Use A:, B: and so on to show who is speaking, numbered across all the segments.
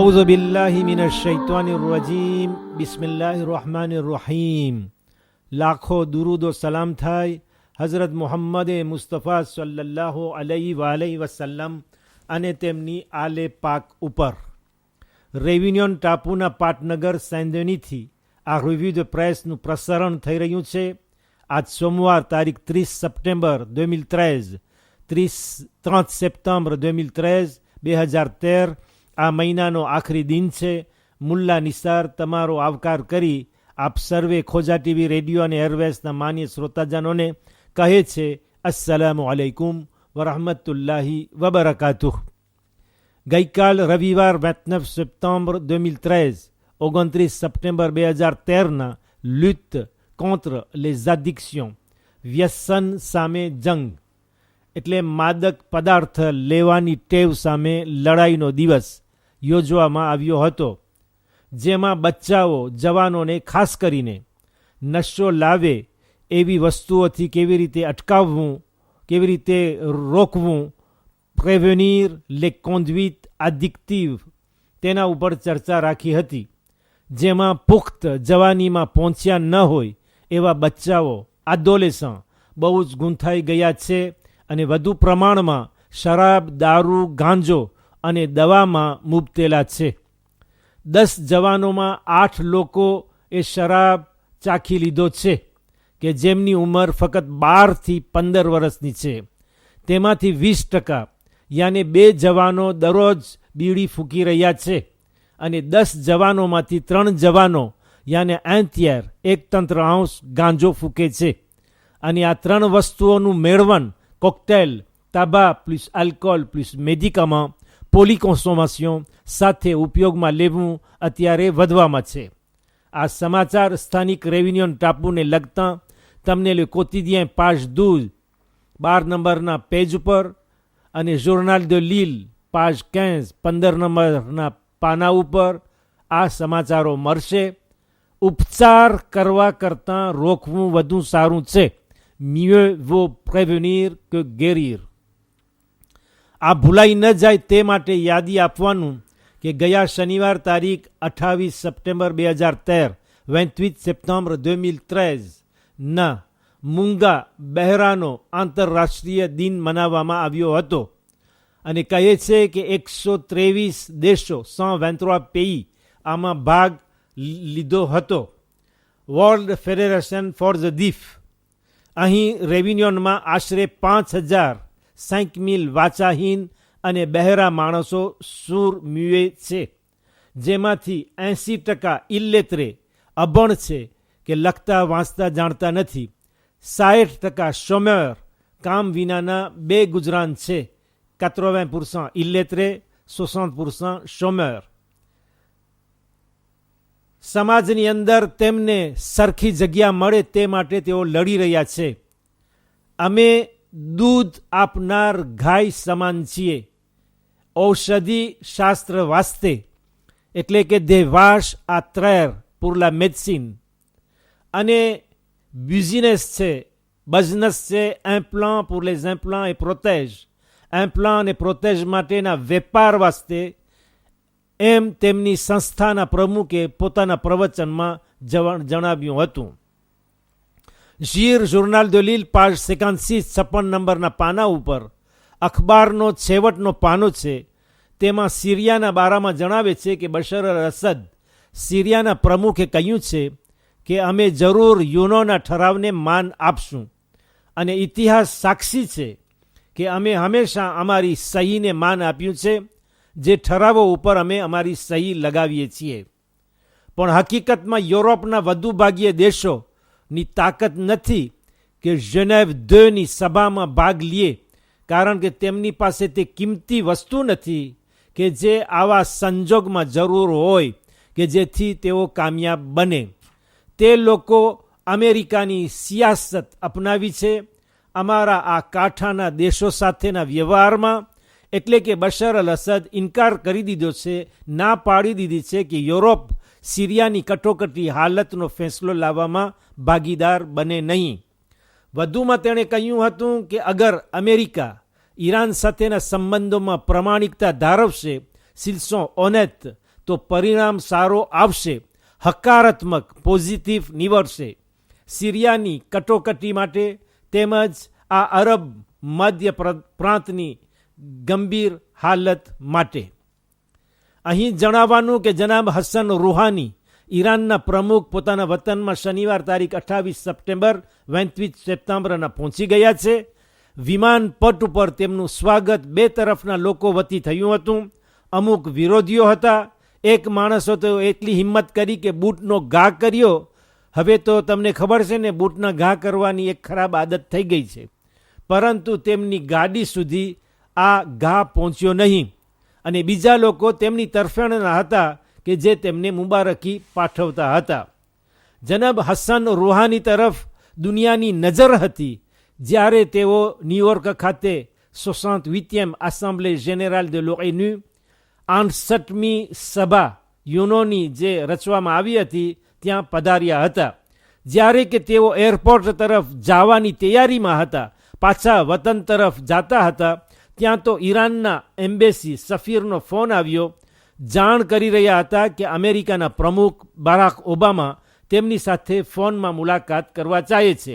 A: أعوذ بالله من الشيطان الرجيم بسم الله الرحمن الرحيم લાખો દુરૂદ ઓ સલામ થાય હઝરત મુહમ્મદ મુસ્તફા સલ્લલ્લાહુ અલૈહિ વસલ્લમ અને તેમની આલે પાક ઉપર. રેવિન્યોન ટાપુના પાટનગર સેન્ડેનીથી આ રિવ્યૂ ધ પ્રેસનું પ્રસારણ થઈ રહ્યું છે. આજ સોમવાર તારીખ 30 સપ્ટેમ્બર 2013 30 સપ્ટેમ્બર 2013 2013 આ મહિનાનો આખરી દિન છે. મુલ્લા નિસાર તમારો આવકાર કરી આપ સર્વે ખોજા ટીવી રેડિયો અને એરવેસના માન્ય શ્રોતાજનોને કહે છે અસ્સલામુ અલૈકુમ વરહમતુલ્લાહી વબરકાતુહ. ગઈકાલ રવિવાર 29 સપ્ટેમ્બર 2013 29 સપ્ટેમ્બર 2013ના લુટ કોન્ટ્ર les addictions વ્યસન સામે જંગ એટલે માદક પદાર્થ લેવાની ટેવ સામે લડાઈનો દિવસ યોજવામાં આવ્યો હતો, જેમાં બચ્ચાઓ જવાનોને ખાસ કરીને નશો લાવે એવી વસ્તુઓથી કેવી રીતે અટકાવવું, કેવી રીતે રોકવું, પ્રેવેનીર લે કોન્ડ્યુઇટ એડિક્ટિવ તેના ઉપર ચર્ચા રાખી હતી. જેમાં પુખ્ત જવાનીમાં પહોંચ્યા ન હોય એવા બચ્ચાઓ એડોલેસન્ટ બહુ જ ગૂંથાઈ ગયા છે અને વધુ પ્રમાણમાં શરાબ, દારૂ, ગાંજો અને દવામાં મુબતેલા છે. 10 જવાનોમાં 8 લોકો એ શરાબ ચાખી લીધો છે કે જેમની ઉંમર ફક્ત 12થી 15 વર્ષની છે. તેમાંથી 20% યાને 2 જવાનો દરરોજ બીડી ફૂંકી રહ્યા છે અને 10 જવાનોમાંથી 3 જવાનો યાને 1 તંત્રાંશ ગાંજો ફૂંકે છે. અને આ 3 વસ્તુઓનું મેળવણ કોકટેલ, તાબા પ્લસ આલ્કોહોલ પ્લસ મેડિકામાં પોલીકોન્સોમેશન સાથે ઉપયોગમાં લેવું અત્યારે વધવામાં છે. આ સમાચાર સ્થાનિક રેવિન્યોન ટાપુને લગતા તમને લે કોતિદિયન પાજ 12 નંબરના પેજ ઉપર અને જોર્નાલ de l'île પાજ 15 નંબરના પાના ઉપર આ સમાચારો મળશે. ઉપચાર કરવા કરતાં રોકવું વધુ સારું છે. mieux vaut prévenir que guérir. આ ભૂલાઈ ન જાય તે માટે યાદી આપવાનું કે ગયા શનિવાર તારીખ 28 સપ્ટેમ્બર 2013 28 સપ્ટેમ્બર 2013 ના મૂંગા બહેરાનો આંતરરાષ્ટ્રીય દિન મનાવવામાં આવ્યો હતો અને કહે છે કે 123 દેશો 123 pays આમાં ભાગ લીધો હતો. World federation for the deaf અહીં રેવિન્યોનમાં આશરે 5000 વાચાહીન અને બહેરા માણસો સૂર મ્યુએ છે, જેમાંથી 80% ઇલ્લેત્રે અભણ છે કે લખતા વાંચતા જાણતા નથી. 60% શોમેર કામ વિનાના બે ગુજરાન છે. 80% ઇલ્લેત્રે, 60% શોમેર. સમાજની અંદર તેમને સરખી જગ્યા મળે તે માટે તેઓ લડી રહ્યા છે. અમે દૂધ આપનાર ગાય સમાન છીએ. ઔષધિ શાસ્ત્ર વાસ્તે એટલે કે des vaches à traire pour la médecine. અને બિઝનેસ છે, બિઝનેસ છે implant pour les implants et protèges. implant અને પ્રોટેજ માટેના વેપાર વાસ્તે એમ તેમની સંસ્થાના પ્રમુખે પોતાના પ્રવચનમાં જણાવ્યું હતું. ઝીર જોર્નાલ de l'île પાજ 56 નંબરના પાના ઉપર અખબારનો છેવટનો પાનો છે. તેમાં સિરિયાના બારામાં જણાવે છે કે બશર અલ અસદ સિરિયાના પ્રમુખે કહ્યું છે કે અમે જરૂર યુનોના ઠરાવને માન આપશું અને ઇતિહાસ સાક્ષી છે કે અમે હંમેશા અમારી સહીને માન આપ્યું છે, જે ઠરાવો ઉપર અમે અમારી સહી લગાવીએ છીએ. પણ હકીકતમાં યુરોપના વધુ ભાગીય દેશોની તાકાત નથી કે જેનેવ 2ની સભામાં ભાગ લે, કારણ કે તેમની પાસે તે કિંમતી વસ્તુ નથી કે જે આવા સંજોગમાં જરૂર હોય કે જેથી તેઓ કામયાબ બને. તે લોકો અમેરિકાની સિયાસત અપનાવી છે અમારા આ કાંઠાના દેશો સાથેના વ્યવહારમાં. એટલે કે બશર અલ અસદ ઇનકાર કરી દીધો છે, ના પાડી દીધી છે કે યુરોપ સિરિયાની કટોકટી હાલતનો ફેંસલો લાવવામાં ભાગીદાર બને નહીં. વધુમાં તેણે કહ્યું હતું કે અગર અમેરિકા ઈરાન સાથેના સંબંધોમાં પ્રમાણિકતા ધારવશે, s'ils sont honnêtes, તો પરિણામ સારો આવશે, હકારાત્મક પોઝિટિવ નીવડશે. સિરિયાની કટોકટી માટે તેમજ આ અરબ મધ્ય પ્રાંતની ગંભીર હાલત માટે. અહીં જણાવવાનું કે જનાબ હસન રૂહાની ઈરાનના પ્રમુખ પોતાના વતનમાં શનિવાર તારીખ 28 સપ્ટેમ્બર 28 સપ્ટેમ્બરના પહોંચી ગયા છે. વિમાન પટ ઉપર તેમનું સ્વાગત બે તરફના લોકો વતી થયું હતું. અમુક વિરોધીઓ હતા. એક માણસો તો એટલી હિંમત કરી કે બૂટનો ઘા કર્યો. હવે તો તમને ખબર છે ને, બૂટના ઘા કરવાની એક ખરાબ આદત થઈ ગઈ છે. પરંતુ તેમની ગાડી સુધી આ ઘા પહોંચ્યો નહીં અને બીજા લોકો તેમની તરફેણના હતા કે જે તેમને મુબારકી પાઠવતા હતા. જનાબ હસન રૂહાની તરફ દુનિયાની નજર હતી જ્યારે તેઓ ન્યૂયોર્ક ખાતે 68મી આસેમ્બલી જેનરલ de l'ONU 68મી સભા યુનોની જે રચવામાં આવી હતી ત્યાં પધાર્યા હતા. જ્યારે કે તેઓ એરપોર્ટ તરફ જવાની તૈયારીમાં હતા, પાછા વતન તરફ જતા હતા, ત્યાં તો ઈરાનના એમ્બેસી સફીરનો ફોન આવ્યો. જાણ કરી રહ્યા હતા કે અમેરિકાના પ્રમુખ બરાક ઓબામા તેમની સાથે ફોનમાં મુલાકાત કરવા ચાહે છે.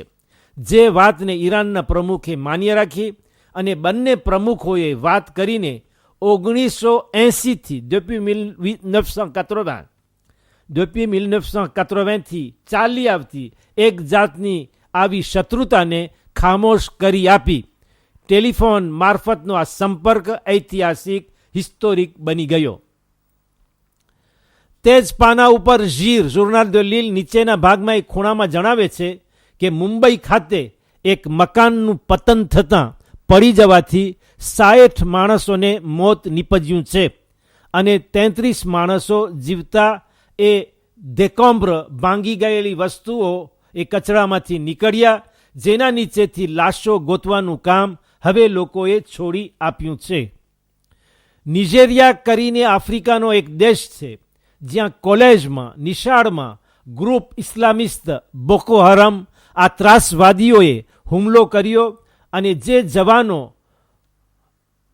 A: જે વાતને ઈરાનના પ્રમુખે માન્ય રાખી અને બંને પ્રમુખોએ વાત કરીને 1980થી depuis 1980થી ચાલી આવતી એક જાતની આવી શત્રુતાને ખામોશ કરી આપી. ટેલિફોન મારફતનો આ સંપર્ક ઐતિહાસિક હિસ્ટોરિક બની ગયો. તે જ પાના ઉપર ઝીર જોર્નાલ de l'Île નીચેના ભાગમાં એક ખૂણામાં જણાવે છે કે મુંબઈ ખાતે એક મકાનનું પતન થતાં પડી જવાથી 60 માણસોને મોત નીપજ્યું છે અને 33 માણસો જીવતા એ દેકોમ્બ્ર ભાંગી ગયેલી વસ્તુઓ એ કચરામાંથી નીકળ્યા, જેના નીચેથી લાશો ગોતવાનું કામ હવે લોકોએ છોડી આપ્યું છે. નિજેરિયા કરીને આફ્રિકાનો એક દેશ છે જ્યાં કોલેજમાં નિશાળમાં ગ્રુપ ઇસ્લામિસ્ટ બોકો હરામ આ ત્રાસવાદીઓએ હુમલો કર્યો અને જે જવાનો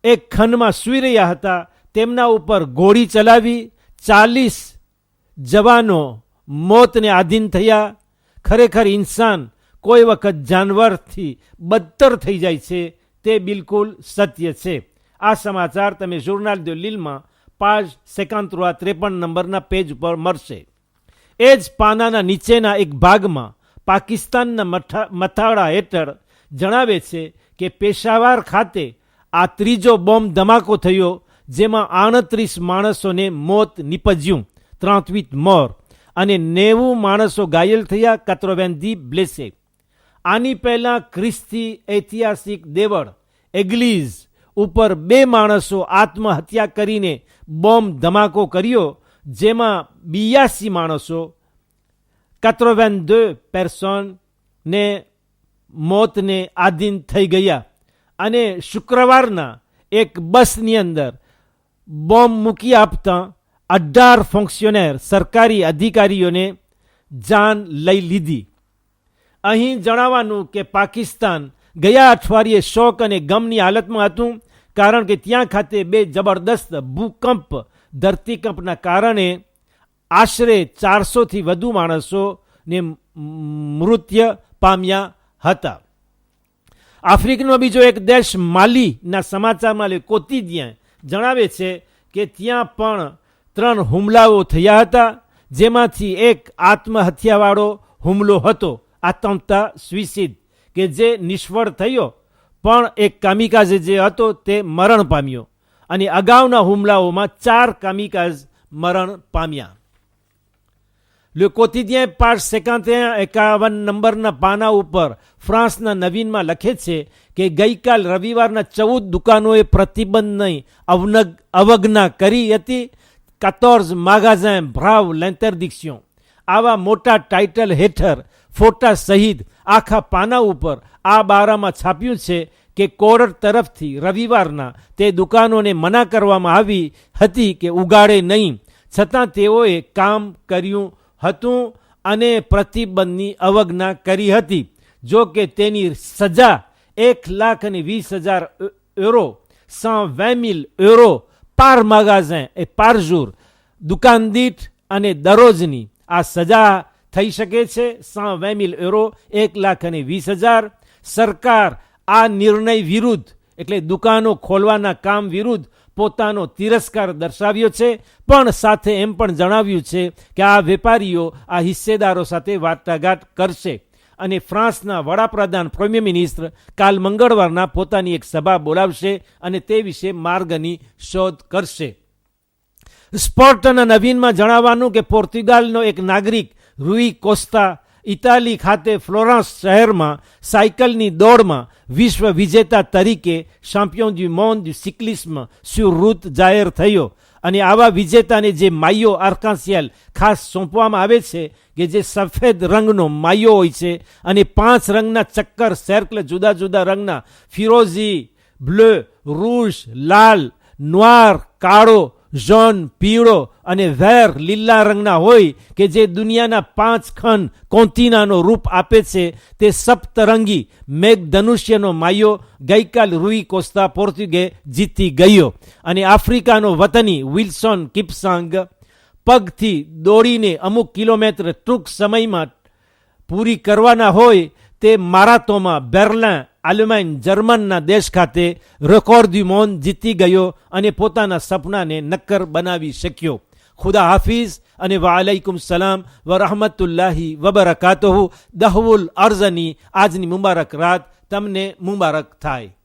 A: એક ખંડમાં સૂઈ રહ્યા હતા તેમના ઉપર ગોળી ચલાવી 40 જવાનો મોતને આધીન થયા. ખરેખર ઇન્સાન કોઈ વખત જાનવરથી બદતર થઈ જાય છે તે બિલકુલ સત્ય છે. આ સમાચાર તમે જોર્નાલ de l'Îleમાં પાજ 53 નંબરના પેજ ઉપર મળશે. એ જ પાનાના નીચેના એક ભાગમાં પાકિસ્તાનના મથાળા હેઠળ જણાવે છે કે પેશાવર ખાતે આ ત્રીજો બોમ્બ ધમાકો થયો જેમાં 38 માણસોને મોત નીપજ્યું, 38 મોર, અને 90 માણસો ઘાયલ થયા, 90 બ્લેસે. આની પહેલા ખ્રિસ્તી ઐતિહાસિક દેવળ એગ્લીઝ ઉપર 2 માણસો આત્મહત્યા કરીને બોમ્બ ધમાકો કર્યો જેમાં 82 માણસો 82 પર્સનને મોતને આધીન થઈ ગયા. અને શુક્રવારના એક બસની અંદર બોમ્બ મૂકી આપતા 18 ફંક્શનર સરકારી અધિકારીઓને જાન લઈ લીધી. અહીં જણાવવાનું કે પાકિસ્તાન ગયા અઠવાડિયે શોક અને ગમની હાલતમાં હતું કારણ કે ત્યાં ખાતે 2 જબરદસ્ત ભૂકંપ ધરતીકંપના કારણે આશરે 400થી વધુ માણસોને મૃત્યુ પામ્યા હતા. આફ્રિકાનો બીજો એક દેશ માલીના સમાચારમાં કોતિદિયાં જણાવે છે કે ત્યાં પણ 3 હુમલાઓ થયા હતા જેમાંથી એક આત્મહત્યાવાળો હુમલો હતો, આત્મહત્યા સુઇસાઇડ, કે જે નિષ્ફળ થયો, પણ એક કામિકાઝે જે હતો તે મરણ પામ્યો અને અગાઉના હુમલાઓમાં 4 કામિકાઝ મરણ પામ્યા. Le quotidien page 51 નંબરના પાના ઉપર ફ્રાન્સના નવીનમાં લખે છે કે ગઈકાલ રવિવારના 14 દુકાનોએ પ્રતિબંધની અવગણના કરી હતી. 14 magasins bravent l'interdiction. આવા મોટા ટાઇટલ હેઠળ ફોટા સહિત આખા પાના ઉપર આ બારામાં છાપ્યું છે કે કોર્ટ તરફથી રવિવારના તે દુકાનોને મના કરવામાં આવી હતી કે ઉગાડે નહીં, છતાં તેઓએ કામ કર્યું હતું અને પ્રતિબંધની અવગણના કરી હતી. જો કે તેની સજા €1,20,000 €120,000 par magasin et par jour દુકાન દીઠ અને દરરોજની આ સજા થઈ શકે છે 120,000 યુરો, 1,20,000. સરકાર આ નિર્ણય વિરુદ્ધ એટલે દુકાનો ખોલવાના કામ વિરુદ્ધ પોતાનો તિરસ્કાર દર્શાવ્યો છે, પણ સાથે એમ પણ જણાવ્યું છે કે આ વેપારીઓ આ હિસ્સેદારો સાથે વાટાઘાટ કરશે અને ફ્રાન્સના વડાપ્રધાન પ્રીમિયર મિનિસ્ટર કાલ મંગળવારના પોતાની એક સભા બોલાવશે અને તે વિશે માર્ગની શોધ કરશે. સ્પોર્ટના નવીનમાં જણાવવાનું કે પોર્ટુગાલનો એક નાગરિક રૂઈ કોસ્તા ઇટાલી ખાતે ફ્લોરન્સ શહેરમાં સાયકલની દોડમાં વિશ્વ વિજેતા તરીકે ચેમ્પિયન ડુ મોન્ડ ડુ સિક્લિસ્મ sur route જાહેર થયો. અને આવા વિજેતાને જે માયો આર્કાસિયલ ખાસ સોંપવામાં આવે છે કે જે સફેદ રંગનો માયો હોય છે અને 5 રંગના ચક્કર સર્કલ જુદા જુદા રંગના ફિરોઝી, બ્લુ, રૂજ, લાલ, નોર, કાળો, ઝોન, પીળો અને વેર લીલા રંગના હોય કે જે દુનિયાના 5 ખંડ કોન્ટિનાનો રૂપ આપે છે, તે સપ્તરંગી મેઘધનુષ્યનો માયો ગઈકાલ રૂઈ કોસ્તા પોર્ટુગે જીતી ગયો. અને આફ્રિકાનો વતની વિલ્સન કિપસાંગ પગથી દોડીને અમુક કિલોમીટર ટૂંક સમયમાં પૂરી કરવાના હોય તે મારાથોનમાં બેર્લિન, આલમાન, જર્મનના દેશ ખાતે રેકોર્ડ ડુ મોન્ડ જીતી ગયો અને પોતાના સપનાને નક્કર બનાવી શક્યો. ખુદા હાફિઝ અને વાલૈકુમ સલામ વ રહમતુલ્લાહી વબરકાતુહુ. દહવુલ અર્ઝની આજની મુબારક રાત તમને મુબારક થાય.